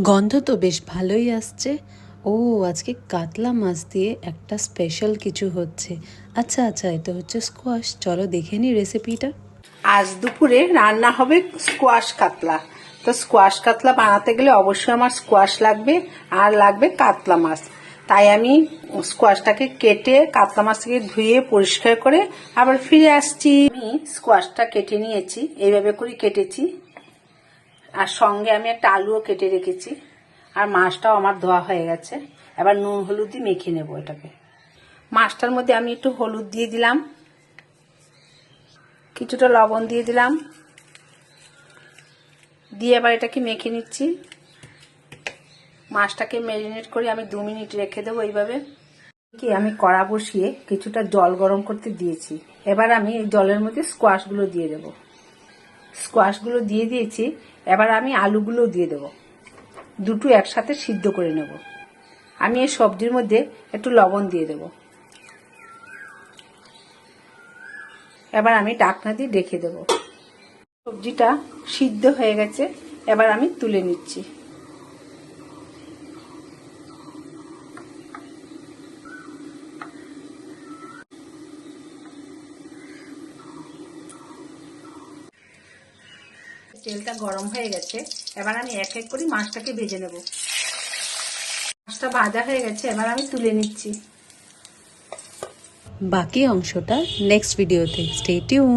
গন্ধ তো বেশ ভালোই আসছে। ও আজকে কাতলা মাছ দিয়ে একটা স্পেশাল কিছু হচ্ছে। আচ্ছা আচ্ছা, এটা হচ্ছে স্কোয়াশ। চলো দেখে নি রেসিপিটা। আজ দুপুরে রান্না হবে স্কোয়াশ কাতলা। তো স্কোয়াশ কাতলা বানাতে গেলে অবশ্যই আমার স্কোয়াশ লাগবে আর লাগবে কাতলা মাছ। তাই আমি স্কোয়াশটাকে কেটে কাতলা মাছটাকে ধুয়ে পরিষ্কার করে আবার ফিরে আসছি। আমি স্কোয়াশটা কেটে নিয়েছি, এইভাবে করে কেটেছি। আর সঙ্গে আমি একটা আলুও কেটে রেখেছি। আর মাছটাও আমার ধোয়া হয়ে গেছে। এবার নুন হলুদ দিয়ে মেখে নেবো এটাকে। মাছটার মধ্যে আমি একটু হলুদ দিয়ে দিলাম, কিছুটা লবণ দিয়ে দিলাম, দিয়ে এবার এটাকে মেখে নিচ্ছি। মাছটাকে ম্যারিনেট করে আমি 2 মিনিট রেখে দেবো এইভাবে। কি আমি কড়া বসিয়ে কিছুটা জল গরম করতে দিয়েছি। এবার আমি এই জলের মধ্যে স্কোয়াশগুলো দিয়ে দেব। স্কোয়াশগুলো দিয়ে দিয়েছি, এবার আমি আলুগুলো দিয়ে দেব। দুটো একসাথে সিদ্ধ করে নেব। আমি এই সবজির মধ্যে একটু লবণ দিয়ে দেব। এবার আমি ঢাকনা দিয়ে ঢেকে দেব। সবজিটা সিদ্ধ হয়ে গেছে, এবার আমি তুলে নিচ্ছি। তেলটা গরম হয়ে গেছে, এবার আমি এক এক করে মাছটাকে ভেজে নেব। মাছটা ভাজা হয়ে গেছে, এবার আমি তুলে নিচ্ছি। বাকি অংশটা নেক্সট ভিডিওতে। Stay tune.